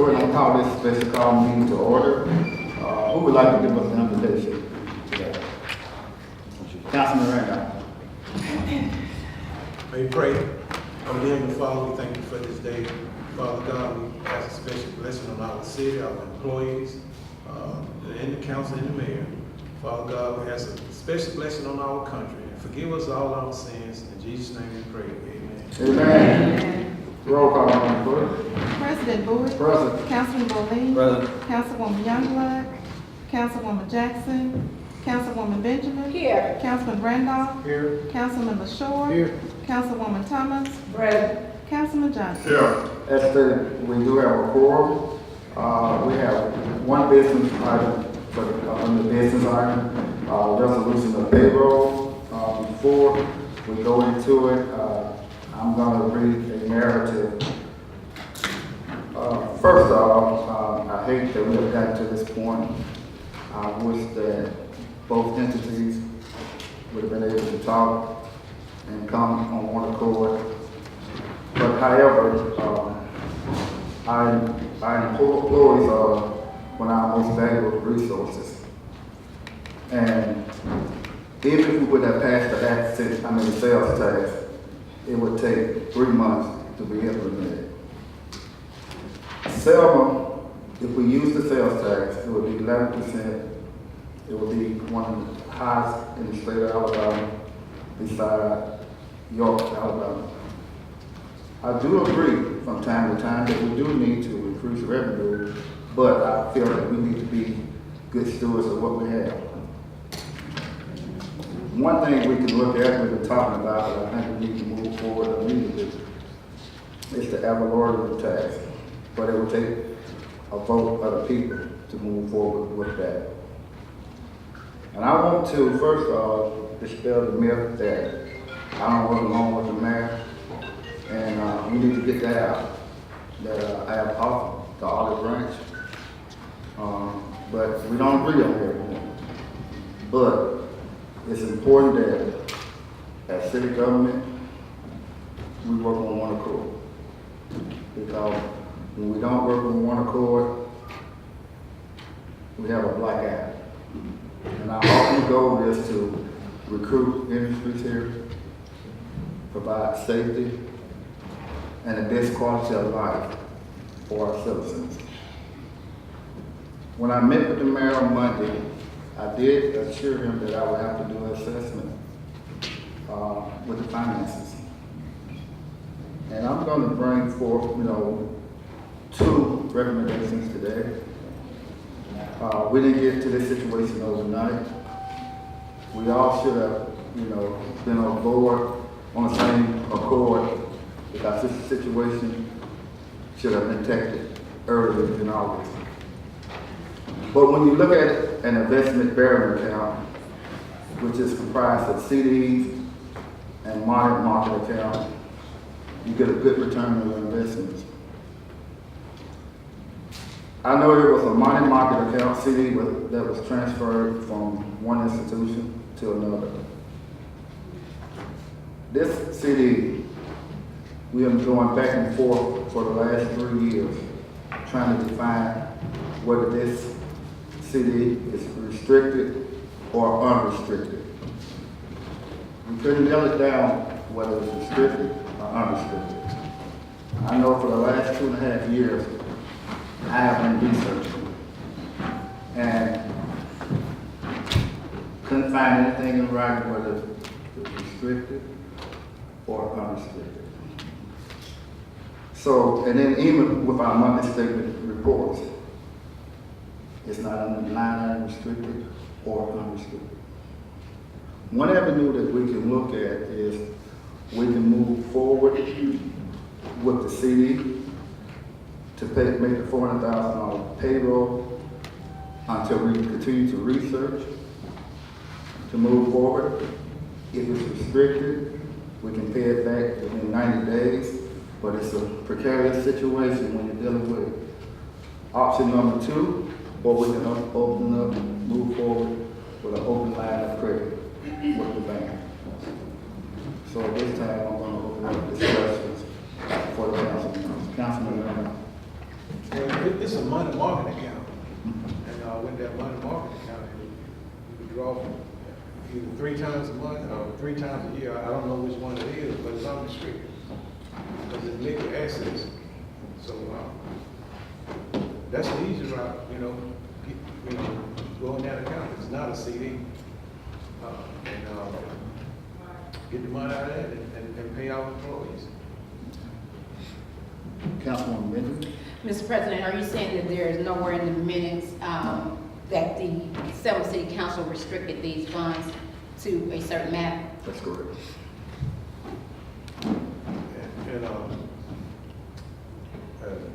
go ahead and call this special call meeting to order. Who would like to give us an invitation today? Councilman Randolph. May we pray. Our dear Heavenly Father, we thank you for this day. Father God, we ask a special blessing on our city, our employees, and the council and the mayor. Father God, we ask a special blessing on our country. And forgive us all our sins. In Jesus' name we pray. Amen. Amen. Roll call on the board. President Bowie. Present. Councilman Bowe. Present. Councilwoman Youngblood. Councilwoman Jackson. Councilwoman Benjamin. Here. Councilman Randolph. Here. Councilman Shore. Here. Councilwoman Thomas. Present. Councilman Johnson. Here. As stated, we do have a quorum. We have one business item for the business item, resolution of payroll. Before we go into it, I'm going to read a narrative. First off, I hate that we have gotten to this point. I wish that both entities would have been able to talk and come on one accord. But however, our employees are one of our most valuable resources. And even if we would have passed the sales tax, it would take 3 months to be implemented. Selma, if we use the sales tax, it would be 11%. It would be one of the highest in the state of Alabama, beside York, Alabama. I do agree from time to time that we do need to increase revenue, but I feel that we need to be good stewards of what we have. One thing we can look at, we've been talking about, but I think we need to move forward immediately, is the ad valorem tax. But it will take a vote of the people to move forward with that. And I want to first dispel the myth that I don't work along with the mayor, and we need to get that out, that I have offered the olive branch, but we don't agree on everything. But it's important that as city government, we work on one accord. Because when we don't work on one accord, we have a black eye. And our ultimate goal is to recruit industries here, provide safety, and the best quality of life for our citizens. When I met with the mayor on Monday, I did assure him that I would have to do an assessment with the finances. And I'm going to bring forth, 2 recommendations today. We didn't get to this situation overnight. We all should have, been on board on the same accord, because this situation should have been tackled earlier in August. But when you look at an investment bearing account, which is comprised of CDs and money market account, you get a good return on your investments. I know there was a money market account CD that was transferred from one institution to another. This CD, we have been going back and forth for the last 3 years, trying to define whether this CD is restricted or unrestricted. We couldn't nail it down whether it's restricted or unrestricted. I know for the last 2.5 years, I have been researching and couldn't find anything in writing whether it's restricted or unrestricted. So, and then even with our monthly statement reports, it's not on the line item restricted or unrestricted. One avenue that we can look at is we can move forward with the CD to make the $400,000 payroll until we continue to research to move forward. If it's restricted, we can pay it back within 90 days, but it's a precarious situation when you're dealing with option number 2, or we can open up and move forward with an open line of credit with the bank. So at this time, I'm going to open up discussions for the council. Councilman. money market account. And with that money market account, you could draw either 3 times a month or 3 times a year. I don't know which one it is, but it's unrestricted. Because it's liquid assets. So that's the easy route, go in that account. It's not a CD. Get the money out of that and pay our employees. Councilwoman Benjamin? Mr. President, are you saying that there is nowhere in the minutes that the Selma City Council restricted these funds to a certain matter? That's correct.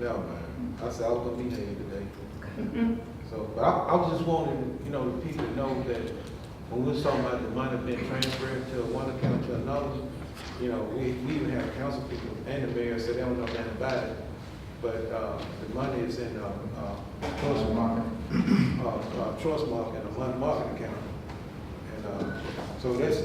Never mind. I said I was gonna be there today. So, but I was just wanting, the people to know that when we're talking about the money being transferred to one account to another, we even have council people and the mayor said they don't know nothing about it. But the money is in trust market, and a money market account. And so that's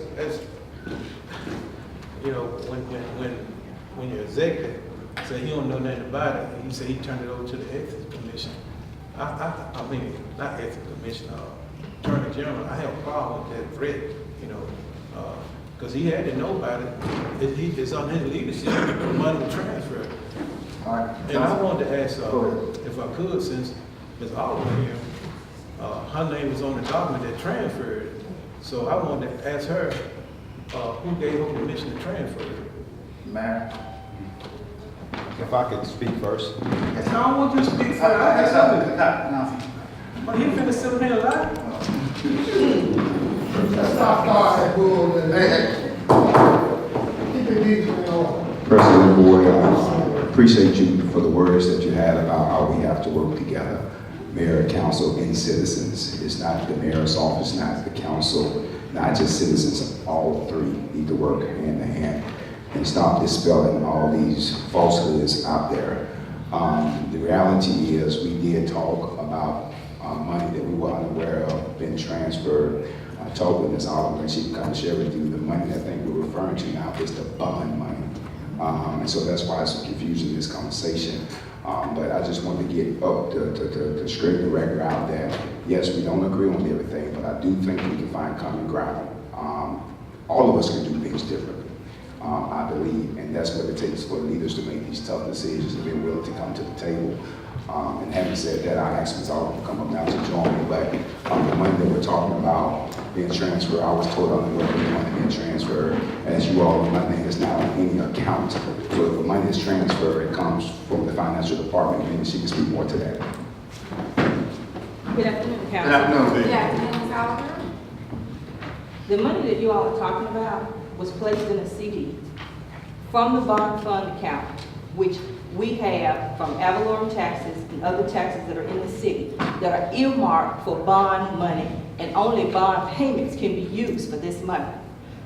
when your executive say he don't know nothing about it, and he said he turned it over to the ethics commission. I mean, not ethics commission, attorney general. I have a problem with that threat, because he had to know about it. It's on his leadership. The money was transferred. All right. And I wanted to ask, Go ahead. if I could, since Ms. Oliver here, her name was on the document that transferred it. So I wanted to ask her, who gave her permission to transfer it? Mayor? If I could speak first. I don't want you to speak for it. No. But you finna sit there and lie? Let's not start that bull and keep it decent in order. President Boyd, I appreciate you for the words that you had about how we have to work together. Mayor, council, and citizens. It's not the mayor's office, not the council, not just citizens. All three need to work hand in hand and stop dispelling all these falsehoods out there. The reality is we did talk about money that we were unaware of being transferred. I talked with Ms. Oliver and she can come and share with you the money that I think we're referring to now is the bond money. And so that's why it's confusing in this conversation. But I just want to get up to straighten the record out that, yes, we don't agree on everything, but I do think we can find common ground. All of us can do things differently, I believe, and that's what it takes for leaders to make these tough decisions and be willing to come to the table. And having said that, I asked Ms. Oliver to come up now to join me, but the money that we're talking about being transferred, I was told on the money being transferred. As you all know, money is not on any account. So if the money is transferred, it comes from the financial department. Maybe she can speak more to that. Good afternoon, Good Council. afternoon. Good afternoon, Ms. Oliver. The money that you all are talking about was placed in a CD from the bond fund account, which we have from ad valorem taxes and other taxes that are in the city that are earmarked for bond money, and only bond payments can be used for this money.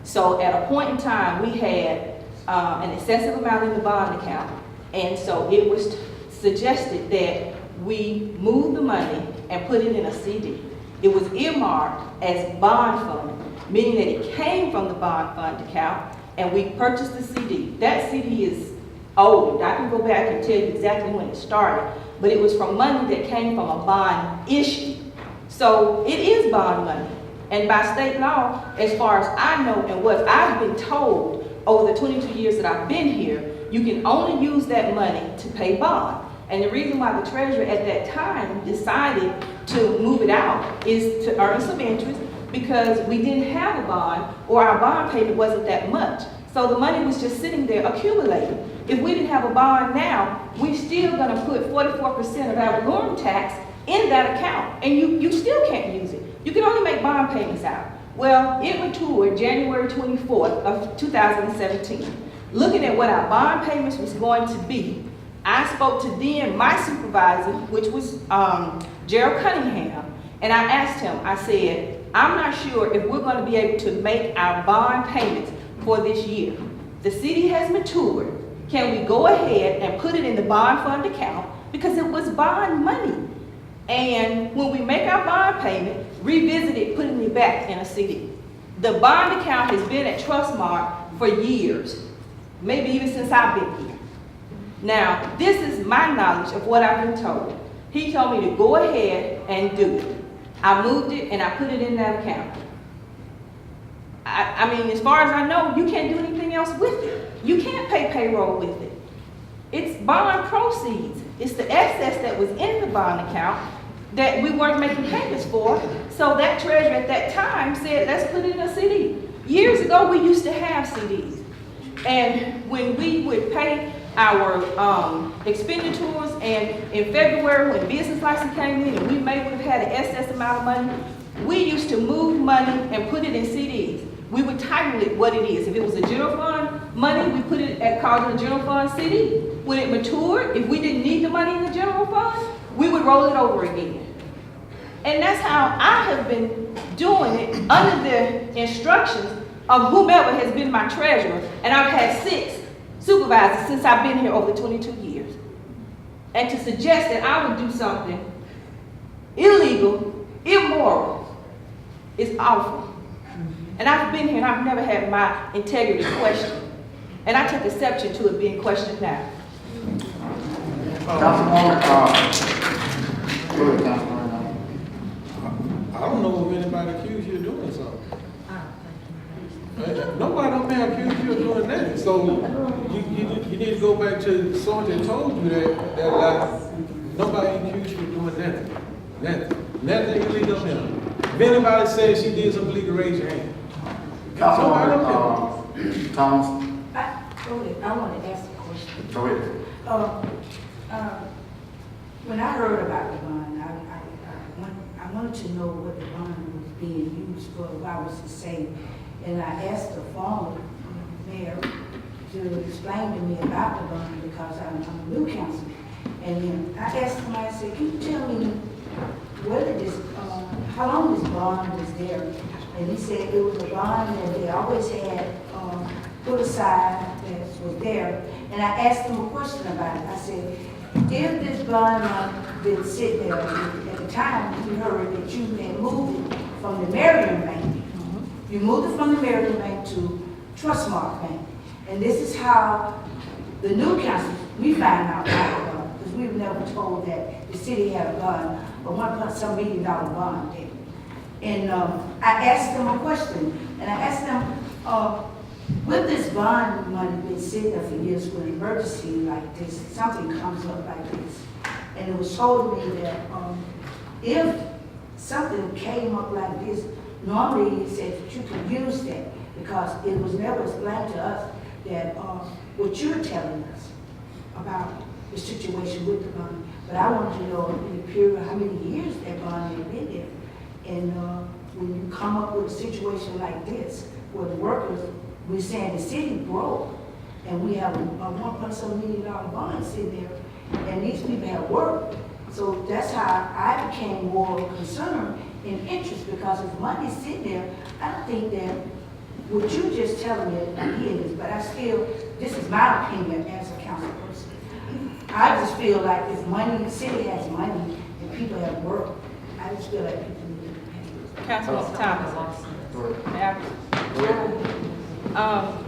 So at a point in time, we had an excessive amount in the bond account, and so it was suggested that we move the money and put it in a CD. It was earmarked as bond fund, meaning that it came from the bond fund account, and we purchased the CD. That CD is old. I can go back and tell you exactly when it started, but it was from money that came from a bond issue. So it is bond money. And by state law, as far as I know and what I've been told over the 22 years that I've been here, you can only use that money to pay bond. And the reason why the treasurer at that time decided to move it out is to earn some interest, because we didn't have a bond, or our bond payment wasn't that much. So the money was just sitting there accumulating. If we didn't have a bond now, we're still gonna put 44% of our loan tax in that account, and you still can't use it. You can only make bond payments out. Well, it matured January 24th of 2017. Looking at what our bond payments was going to be, I spoke to then my supervisor, which was Gerald Cunningham, and I asked him, I said, I'm not sure if we're gonna be able to make our bond payments for this year. The city has matured. Can we go ahead and put it in the bond fund account, because it was bond money? And when we make our bond payment, revisit it, putting it back in a CD. The bond account has been at Trustmark for years, maybe even since I've been here. Now, this is my knowledge of what I've been told. He told me to go ahead and do it. I moved it and I put it in that account. I mean, as far as I know, you can't do anything else with it. You can't pay payroll with it. It's bond proceeds. It's the excess that was in the bond account that we weren't making payments for. So that treasurer at that time said, let's put it in a CD. Years ago, we used to have CDs. And when we would pay our expenditures, and in February, when business license came in and we may would have had an excess amount of money, we used to move money and put it in CDs. We would title it what it is. If it was a general fund money, we put it at called it a general fund CD. When it matured, if we didn't need the money in the general fund, we would roll it over again. And that's how I have been doing it under the instructions of whomever has been my treasurer. And I've had 6 supervisors since I've been here over 22 years. And to suggest that I would do something illegal, immoral, is awful. And I've been here and I've never had my integrity questioned. And I take exception to it being questioned now. Councilwoman, go ahead, Councilwoman. I don't know if anybody accused you of doing something. Nobody don't may accuse you of doing that. So you need to go back to someone that told you that lie. Nobody accused you of doing nothing. Nothing illegal. If anybody says she did something illegal, raise your hand. Councilwoman, Thomas, I want to ask a question. go ahead. When I heard about the bond, I wanted to know what the bond was being used for, if I was to say. And I asked the former mayor to explain to me about the bond because I'm a new councilman. And then I asked him, I said, can you tell me whether this, how long this bond was there? And he said it was a bond that they always had put aside that was there. And I asked him a question about it. I said, if this bond been sitting there, at the time we heard that you had moved it from the Marion Bank. You moved it from the Marion Bank to Trustmark Bank. And this is how the new council, we found out about the bond, because we were never told that the city had a bond, a $1 million bond there. And I asked them a question, and I asked them, with this bond money been sitting there for years, when an emergency like this, something comes up like this, and it was told me that if something came up like this, normally it said that you could use that, because it was never explained to us that what you're telling us about the situation with the bond. But I wanted to know in the period how many years that bond had been there. And when you come up with a situation like this, where the workers, we're saying the city broke, and we have a $1.7 million bond sitting there, and these people have work. So that's how I became more concerned and interest, because if money's sitting there, I don't think that what you just telling me is, but I still, this is my opinion as a council person. I just feel like if money, the city has money, and people have work, I just feel like people need to pay. Councilwoman Thomas. Go ahead.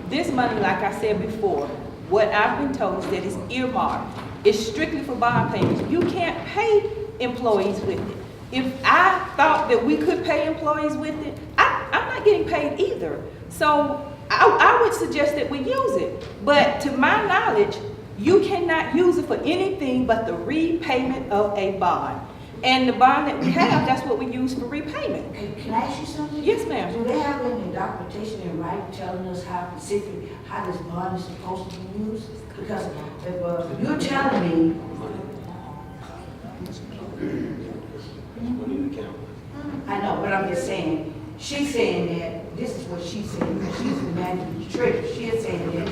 This money, like I said before, what I've been told is that it's earmarked. It's strictly for bond payments. You can't pay employees with it. If I thought that we could pay employees with it, I'm not getting paid either. So I would suggest that we use it. But to my knowledge, you cannot use it for anything but the repayment of a bond. And the bond that we have, that's what we use for repayment. Can I ask you something? Yes, ma'am. Do they have any documentation in writing telling us how specific, how this bond is supposed to be used? Because if you're telling me, I know, but I'm just saying, she's saying that, this is what she's saying, because she's the manager of the treasurer. She is saying that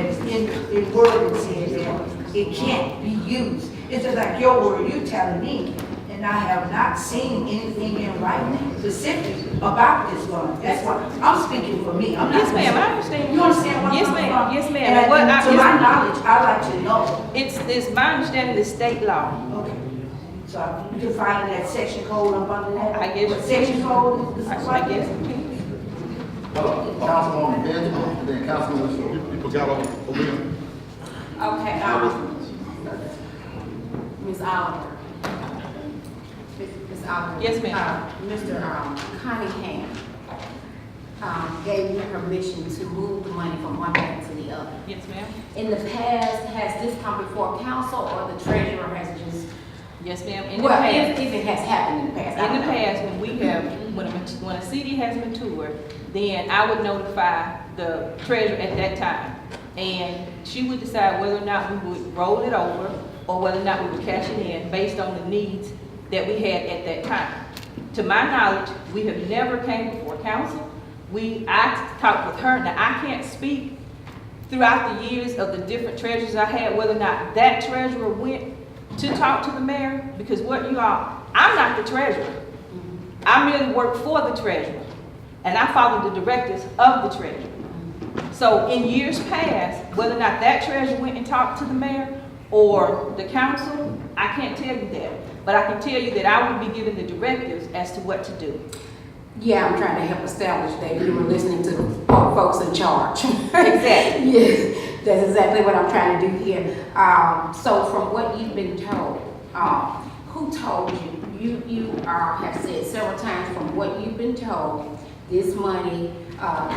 it's in word, it says that it can't be used. It's just like your word, you're telling me, and I have not seen anything in writing specific about this bond. That's why, I'm speaking for me. I'm not. Yes, ma'am, I understand. You understand what I'm Yes, talking ma'am. about? Yes, ma'am. And What to my knowledge, I'd like to know. It's my understanding of state law. Okay. So you can find that section code up under that? I guess- What section code is? I guess. Councilwoman Benjamin, and then Councilwoman Short. You forgot over here. Okay, Ms. Oliver, Ms. Oliver. Yes, ma'am. Mr. Cunningham gave you permission to move the money from one bank to the other. Yes, ma'am. In the past, has this come before council or the treasurer has just, Yes, ma'am. In the well, past, if it has happened in the past? I in the don't know. past, when we have, when a CD has matured, then I would notify the treasurer at that time. And she would decide whether or not we would roll it over or whether or not we would cash it in based on the needs that we had at that time. To my knowledge, we have never came before council. I talked with her. Now, I can't speak throughout the years of the different treasurers I had, whether or not that treasurer went to talk to the mayor, because I'm not the treasurer. I merely work for the treasurer, and I follow the directives of the treasurer. So in years past, whether or not that treasurer went and talked to the mayor or the council, I can't tell you that. But I can tell you that I would be given the directives as to what to do. Yeah, I'm trying to help establish that you were listening to folks in charge. Exactly. Yes, that's exactly what I'm trying to do here. So from what you've been told, who told you? You have said several times from what you've been told, this money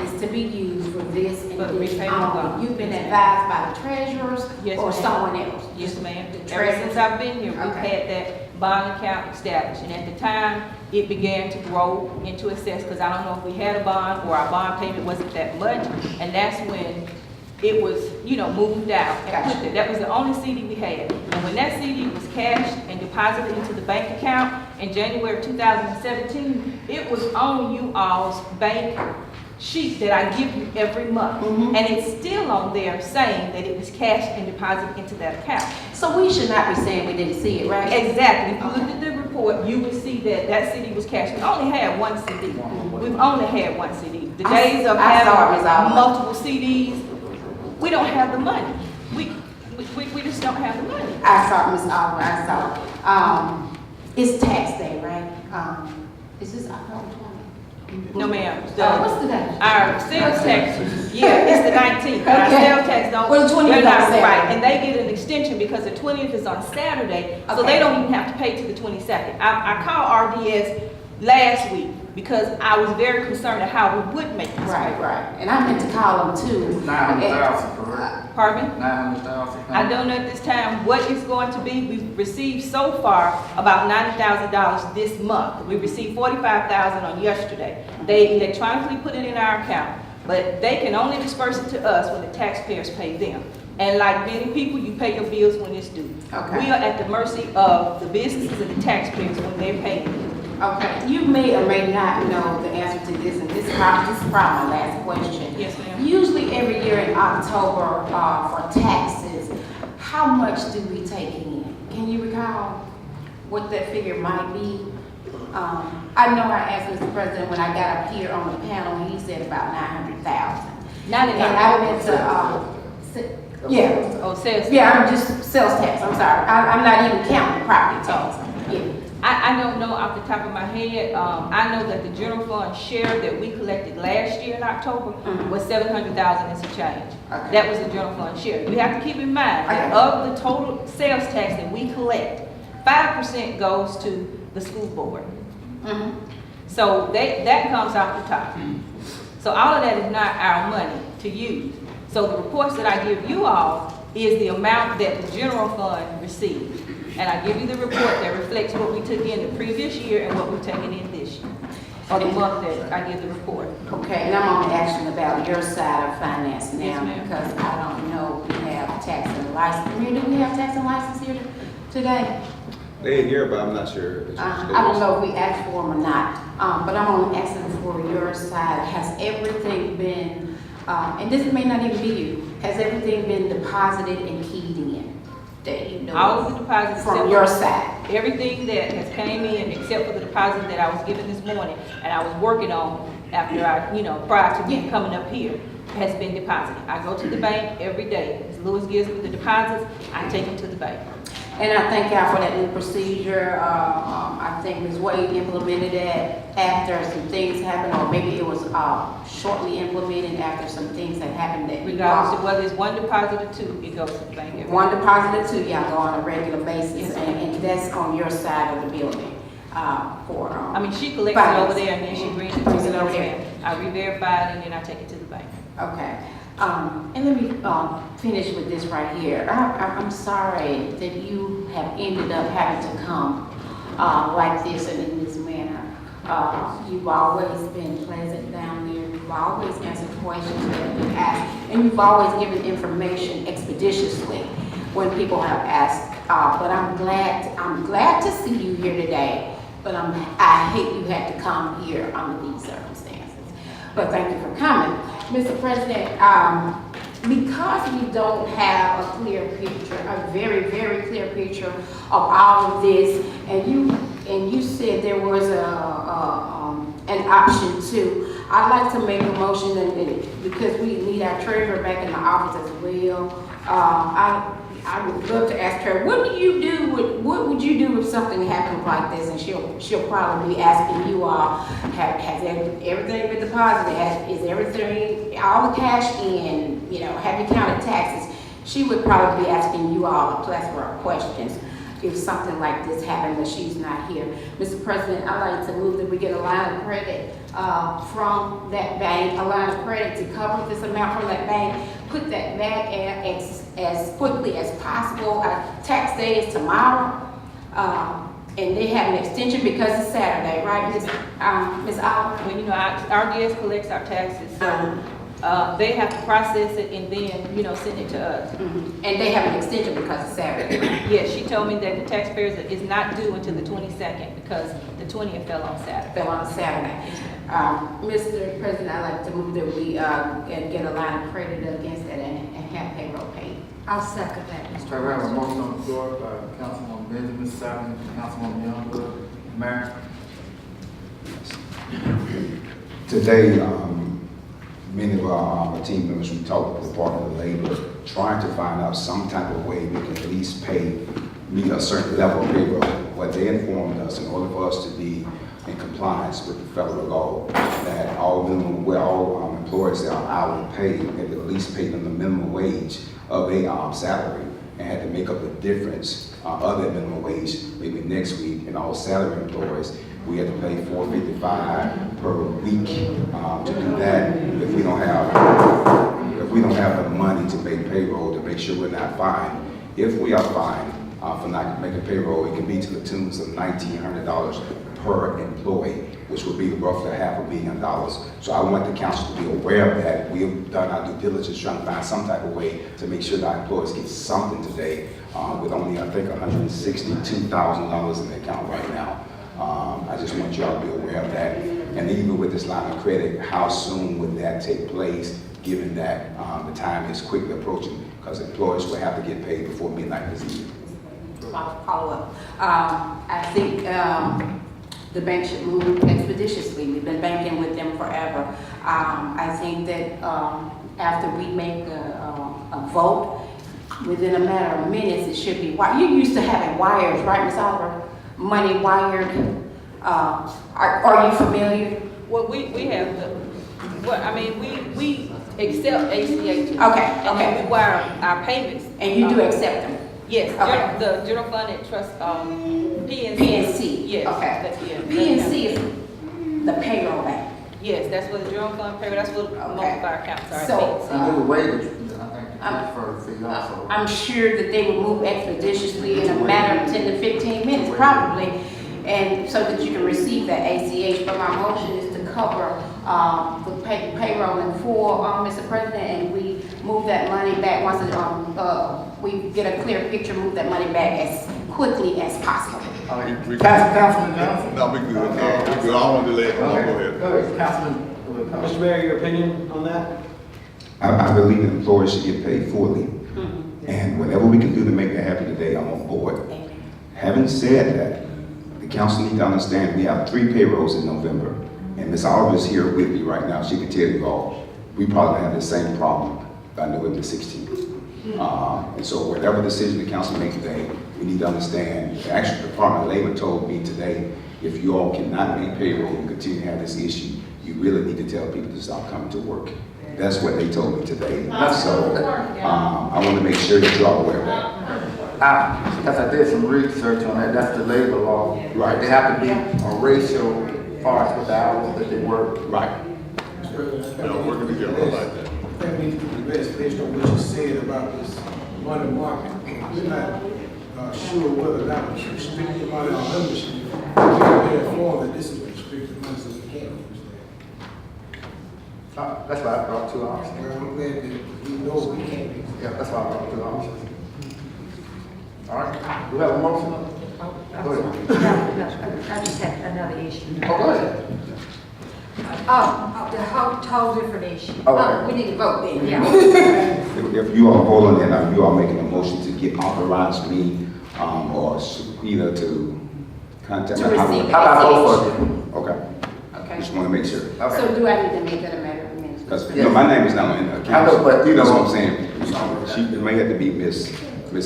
is to be used for this and For the this repayment of only. loans. You've been advised by the treasurers Yes, or ma'am. someone else? Yes, ma'am. The Ever treasurer? since I've been here, we've Okay. had that bond account established. And at the time, it began to grow into excess, because I don't know if we had a bond or our bond payment wasn't that much. And that's when it was, moved out and put there. That was the only CD we had. And when that CD was cashed and deposited into the bank account in January 2017, it was on you all's bank sheet that I give you every month. Mhm. And it's still on there saying that it was cashed and deposited into that account. So we should not be saying we didn't see it, right? Exactly. If you look at the report, you will see that that CD was cashed. We only had one CD. We've only had one CD. The days of I saw it, Ms. having Oliver. multiple CDs, we don't have the money. We just don't have the money. I saw it, Ms. Oliver, I saw it. It's tax day, right? Is this October 20? No, ma'am. What's the day? Our sales tax, yeah, it's the 19th. Our Okay. sales tax don't. Well, the 20th they're is not on Saturday. right, and they get an extension because the 20th is on Saturday, so Okay. they don't even have to pay to the 22nd. I called RDS last week because I was very concerned of how we would make this. Right, right. And I meant to call them too. 900,000, correct? Pardon me? 900,000. I don't know at this time what it's going to be. We've received so far about $90,000 this month. We received $45,000 on yesterday. They electronically put it in our account, but they can only disperse it to us when the taxpayers pay them. And like many people, you pay your bills when it's due. Okay. We are at the mercy of the businesses and the taxpayers when they're paying. Okay, you may or may not know the answer to this, and this is probably my last question. Yes, ma'am. Usually every year in October, for taxes, how much do we take in? Can you recall what that figure might be? I know I asked Mr. President when I got up here on the panel, and he said about 900,000. Not in And I went to, yeah, Oh, sales. yeah, I'm just, sales tax, I'm sorry. I'm not even counting property tax. Yeah. I don't know off the top of my head. I know that the general fund share that we collected last year in October Mhm. was 700,000 and some change. Okay. That was the general fund share. You have to keep in mind that Okay. of the total sales tax that we collect, 5% goes to the school board. Mhm. So that comes off the top. So all of that is not our money to use. So the reports that I give you all is the amount that the general fund received. And I give you the report that reflects what we took in the previous year and what we've taken in this year. Or the month that I give the report. Okay, and I'm only asking about your side of finance now, Yes, ma'am. because I don't know if we have tax and license. Maria, do we have tax and license here today? They here, but I'm not sure. I don't know if we asked for them or not, but I'm only asking for your side. Has everything been, and this may not even be you, has everything been deposited and keyed in? That you know All of the deposits. from except your for- side? Everything that has came in except for the deposit that I was given this morning and I was working on after prior to me coming up here, has been deposited. I go to the bank every day. Ms. Lewis gives me the deposits, I take them to the bank. And I thank y'all for that new procedure. I think Ms. Wade implemented it after some things happened, or maybe it was shortly implemented after some things that happened that. Regardless of whether it's one deposit or two, it goes to the bank every One deposit or two, y'all go on a regular basis, Yes, and that's on your side of the building. for, I mean, she collects it finance. over there and then she brings it Brings to it the over bank. there. I re-verify it and then I take it to the bank. Okay, and let me, finish with this right here. I'm sorry that you have ended up having to come, like this and in this manner. You've always been pleasant down there, you've always answered questions that have been asked, and you've always given information expeditiously when people have asked. But I'm glad to see you here today, but I hate you had to come here under these circumstances. But thank you for coming. Mr. President, because we don't have a clear picture, a very, very clear picture of all of this, and you said there was an option too, I'd like to make a motion, and because we need our treasurer back in the office as well. I would love to ask her, what would you do if something happened like this? And she'll probably be asking you all, has everything been deposited? Is everything, all the cash in? You know, have you counted taxes? She would probably be asking you all a plethora of questions if something like this happened, but she's not here. Mr. President, I'd like to move that we get a line of credit from that bank, a line of credit to cover this amount from that bank, put that back as quickly as possible. Our tax day is tomorrow, and they have an extension because it's Saturday, right, Ms. Oliver? Well, you know, our RDS collects our taxes, so they have to process it and then, you know, send it to us. And they have an extension because it's Saturday. Yes, she told me that the taxpayers is not due until the 22nd because the 20th fell on Saturday. Fell on Saturday. Mr. President, I'd like to move that we get a line of credit against that and have payroll paid. I'll second that, Mr. So we have a motion on the floor by Councilwoman Benjamin, second Councilwoman Youngblood. Mayor? Today, many of our team members, we talked with the Department of Labor, trying to find out some type of way we can at least meet a certain level of payroll. What they informed us, in order for us to be in compliance with the federal law, that all employees that are hourly paid, they would at least pay them the minimum wage of a salary, and had to make up the difference of that minimum wage maybe next week. And all salary employees, we had to pay $4.55 per week to do that. If we don't have the money to make payroll, to make sure we're not fined. If we are fined for not making payroll, it can be to the tunes of $1,900 per employee, which would be roughly $500 million. So I want the council to be aware of that. We have done our due diligence trying to find some type of way to make sure that our employees get something today with only, I think, $162,000 in the account right now. I just want y'all to be aware of that. And even with this line of credit, how soon would that take place, given that the time is quickly approaching, because employees will have to get paid before midnight this evening. Follow up. I think the bank should move expeditiously. We've been banking with them forever. I think that after we make a vote, within a matter of minutes, it should be. You used to having wires, right, Ms. Oliver? Money wired. Are you familiar? Well, we have we accept ACH. Okay, And then okay. we wire our payments. And you do accept them? Yes, Okay. the general fund and trust, PNC. PNC? Yes. Okay. Yeah. PNC is the payroll bank. Yes, that's what the general fund payroll, that's what most of our accounts are. So, And we will wait, I think, the transfer fee also. I'm sure that they will move expeditiously in a matter of 10 to 15 minutes, probably, and so that you can receive that ACH. But my motion is to cover the payroll in full, Mr. President, and we move that money back once we get a clear picture, move that money back as quickly as possible. Councilman Johnson? No, we good. No, we good. I don't want to delay. No, go ahead. Go ahead, Councilman. Mr. Mayor, your opinion on that? I believe that employees should get paid fully. And whatever we can do to make that happen today, I'm on board. Having said that, the council needs to understand we have 3 payrolls in November. And Ms. Oliver is here with me right now. She can tell you all, we probably have the same problem by November 16th. And so whatever decision the council makes today, we need to understand. Actually, the Department of Labor told me today, if you all cannot make payroll and continue to have this issue, you really need to tell people to stop coming to work. That's what they told me today. So I want to make sure that you're all aware of that. Because I did some research on that, that's the labor law. Right. They have to be a ratio as far as with the hours that they work. Right. You know, working together, I like that. I think we need to be best based on what you said about this money market. We're not sure whether or not it's restricted money or unrestricted. We've been informed that this is restricted money, so we can't use that. That's why I brought two options. Well, I'm glad that we know we can't use Yeah, that's why I brought two options. All right, do we have a motion? Go ahead. No, I just have another issue. Oh, go ahead. The whole different issue. Okay. We need to vote then, yeah. If you all vote on that, you all making a motion to get authorize me, or either to contact. To receive How about both of you? Okay, Okay. just want to make sure. Okay. So do I need to make that a matter of minutes? Because, my name is not in the account. I know, but, you That's know- what I'm saying. She may have to be Miss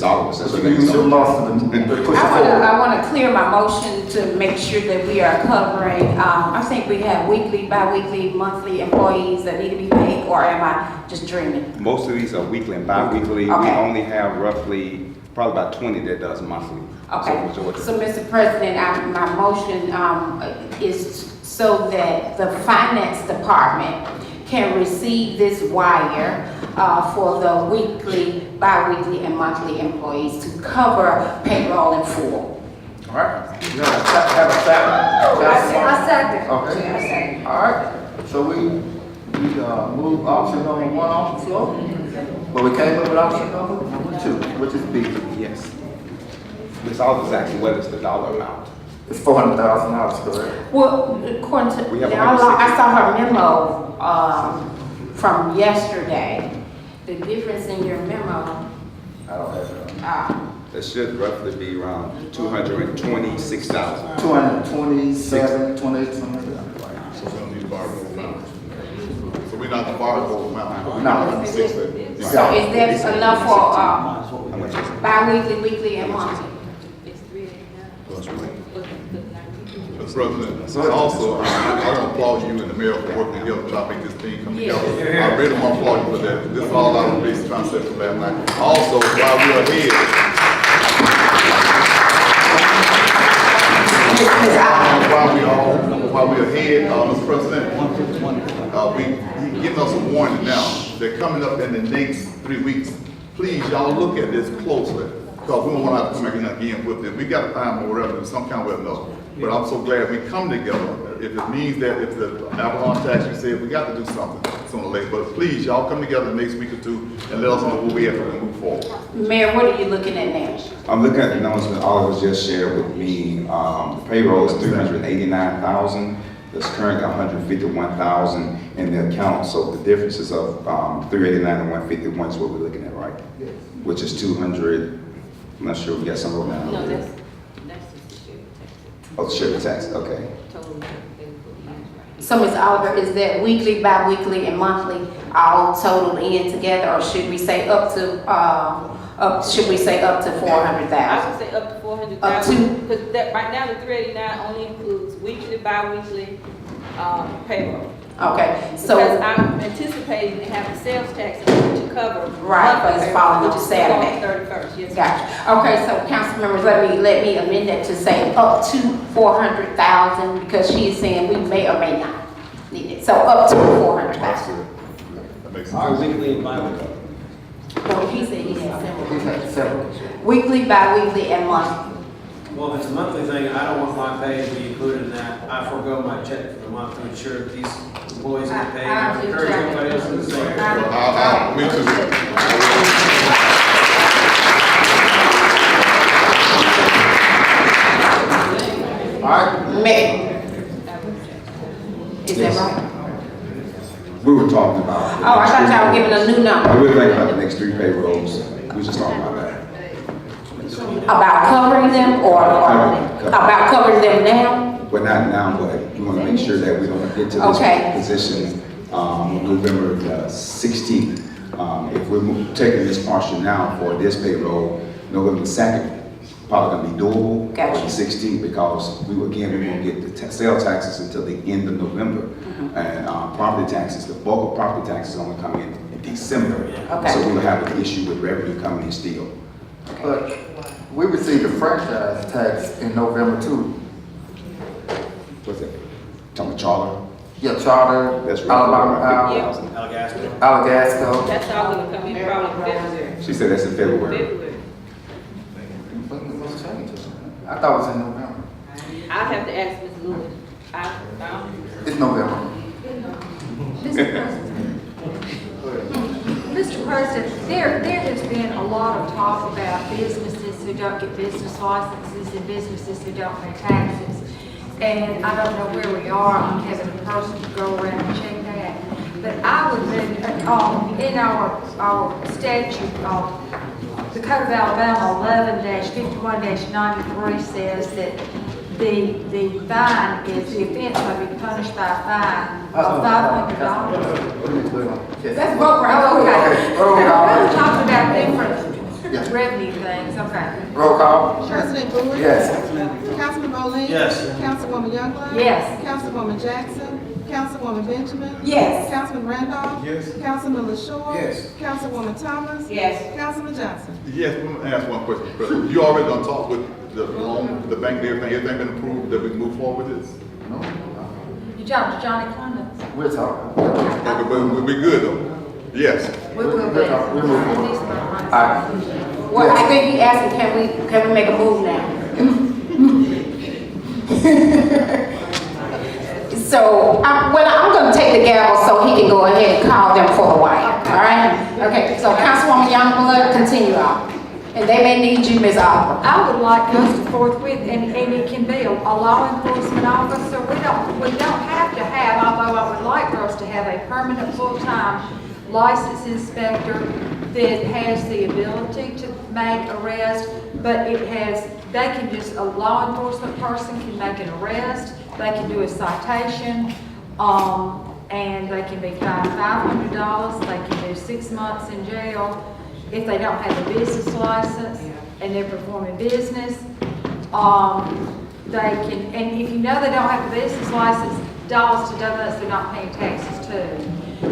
Oliver. That's So what you it is. should lost them, push it forward. I want to clear my motion to make sure that we are covering, I think we have weekly, bi-weekly, monthly employees that need to be paid, or am I just dreaming? Most of these are weekly and bi-weekly. We Okay. only have roughly, probably about 20 that does monthly. Okay, majority. so Mr. President, my motion is so that the finance department can receive this wire for the weekly, bi-weekly, and monthly employees to cover payroll in full. All right, you have a second? I second. Okay, all right, so we move option number one off the floor, but we can't move option number two, which is B. Yes. Miss Oliver's asking what is the dollar amount? It's $400,000, correct? Well, according to, We have I saw her memo from yesterday. The difference in your memo, I don't have it. That should roughly be around 226,000. 227, 28, something like that. So we don't need to borrow more amount. So we're not gonna borrow more amount. No. Fix it. so is that enough for How much is it? bi-weekly, weekly, and monthly? Mr. President, also, I want to applaud you and the mayor for working together to try to make this thing come together. I really want to applaud you for that. This is all out of basic concept from last night. Also, while we're ahead, while we're ahead, Mr. President, he giving us a warning now. They're coming up in the next 3 weeks. Please, y'all look at this closely, because we don't want to come back in again with it. We got to find more revenue, some kind of revenue. But I'm so glad we come together. If it means that if the Avalon tax, you said we got to do something sooner or later. But please, y'all come together the next week or two and let us know where we have to move forward. Mayor, what are you looking at now? I'm looking at the numbers that Oliver just shared with me. The payroll is 389,000. There's currently 151,000 in the account. So the differences of 389 and 151 is what we're looking at, right? Yes. Which is 200. I'm not sure we got some of them now. No, that's just the Oh, share tax. Okay. total. So Ms. Oliver, is that weekly, bi-weekly, and monthly all totaled in together, or should we say up to, should we say up to I 400,000? would say up to Up 400,000, because that, right now, the 389 only includes weekly, bi-weekly, payroll. Okay, Because so, I'm anticipating to have the sales tax to cover. Right, but it's falling on which is Saturday. 31st, yes. gotcha. Okay, so council members, let me amend that to say up to 400,000, because she is saying we may or may not need it. So up to 400,000. That makes Our sense. weekly and bi-weekly. No, he said he had He's several. had several. Weekly, bi-weekly, and monthly. Well, if it's a monthly thing, I don't want my pay to be included in that. I forego my check for the month to ensure that these employees get paid. I encourage everybody else to do the same. Me too. All right, Mayor. Is that right? We were talking about. Oh, I thought y'all were giving a new number. We were thinking about the next 3 payrolls. We were just talking about that. About covering them or about covering them now? But not now, but we want to make sure that we don't get to Okay. this position November the 16th. If we're taking this partial now for this payroll, November 2nd, probably going to be doable. Gotcha. On the 16th, because we won't get the sales taxes until the end of November. And property taxes, the bulk of property taxes only come in December. Okay. So we'll have an issue with revenue coming in still. But we received a franchise tax in November too. What's that? Talking charter? Yeah, Charter, That's roughly around Alabama, 50,000. Alagasco. That's all gonna come in probably in February. She said that's in February. February. I thought it was in November. I'll have to ask Ms. Lewis. It's November. Mr. President. Mr. President, there has been a lot of talk about businesses who don't get business licenses and businesses who don't pay taxes. And I don't know where we are on having a person to go around and check that. But I would think, in our statute, the Code of Alabama 11-51-93 says that the fine is, the offense may be punished by a fine of $500. That's vote Oh, okay. We're talking about Yeah. different revenue things, okay. Roll call. President Bowie? Yes. Councilman Bowling? Yes. Councilwoman Youngblood? Yes. Councilwoman Jackson? Councilwoman Benjamin? Yes. Councilman Randolph? Yes. Councilman LaShaw? Yes. Councilwoman Thomas? Yes. Councilman Johnson? Yes, let me ask one question, Mr. President. You already done talked with the loan, the bank and everything been approved that we can move forward with this? No, You talked to Johnny Clemens. we're talking. Okay, but we'll be good though. Yes. We will be. We'll move forward. All right. Well, I think he asked me, can we make a move now? So, I'm gonna take the gavel so he can go ahead and call them for the wire, all right? Okay, so Councilwoman Youngblood, continue on. And they may need you, Ms. Oliver. I would like us to forthwith, and it can be a law enforcement officer. We don't have to have, although I would like for us to have a permanent full-time licensed inspector that has the ability to make arrest, but they can just, a law enforcement person can make an arrest, they can do a citation, and they can be fined $500, they can do 6 months in jail if they don't have a business license and they're performing business. They can, and if you know they don't have a business license, dollars to donuts, they're not paying taxes too.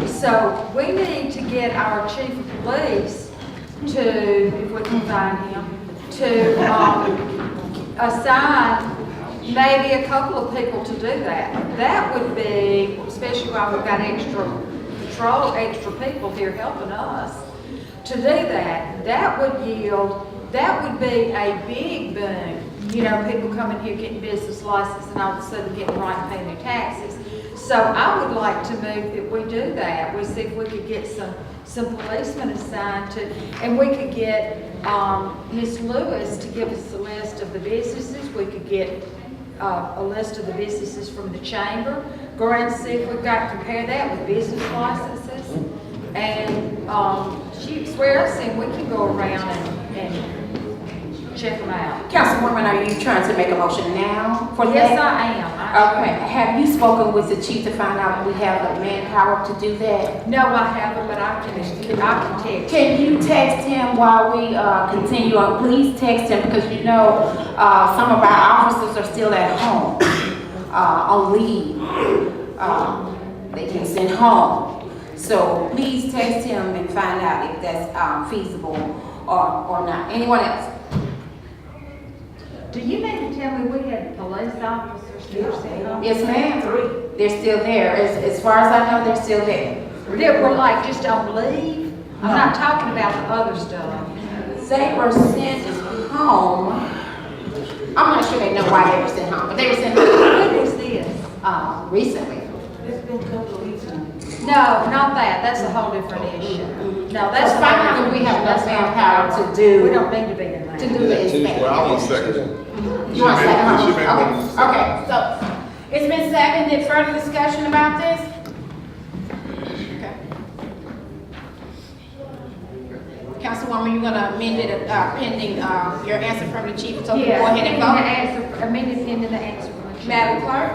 So we need to get our chief of police to, if we can find him, to assign maybe a couple of people to do that. That would be, especially while we've got extra patrol, extra people here helping us to do that. That would be a big boom. You know, people coming here getting business license and all of a sudden getting right and paying their taxes. So I would like to move that we do that. We see if we could get some policemen assigned to, and we could get Ms. Lewis to give us a list of the businesses. We could get a list of the businesses from the chamber. Go around and see if we've got to compare that with business licenses. And she swears, and we can go around and check them out. Councilwoman, are you trying to make a motion now for that? Yes, I am. Okay, have you spoken with the chief to find out if we have the manpower to do that? No, I haven't, but I can text. Can you text him while we continue on? Please text him because you know some of our officers are still at home on leave. They can send home. So please text him and find out if that's feasible or not. Anyone else? Do you mean to tell me we had police officers still sitting home? Yes, ma'am. They're still there. As far as I know, they're still there. That were like just on leave? I'm not talking about the other stuff. They were sent home. I'm not sure they know why they were sent home, but they were sent home. When was this? Recently. It's been a couple of weeks now. No, not that. That's a whole different issue. No, that's Let's find out if we have enough manpower to do. We don't need to be in that. To do the inspection. Well, I want second. You want to She second? made one. Okay, so it's been seconded. Further discussion about this? Okay. Councilwoman, you're gonna amend it pending your answer from the chief, so we Yeah, go ahead and vote. amended the answer from the chief. Madam Clerk?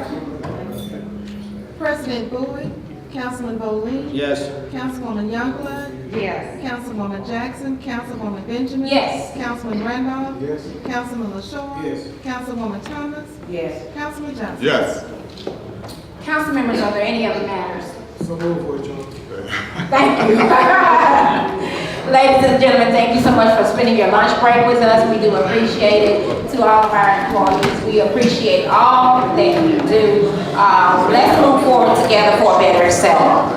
President Bowie? Councilman Bowling? Yes. Councilwoman Youngblood? Yes. Councilwoman Jackson? Councilwoman Benjamin? Yes. Councilman Randolph? Yes. Councilman LaShaw? Yes. Councilwoman Thomas? Yes. Councilman Johnson? Yes. Council members, are there any other matters? So move for adjournment. Thank you. Ladies and gentlemen, thank you so much for spending your lunch break with us. We do appreciate it. To all of our employees, we appreciate all that you do. Let's move forward together for a better Selma.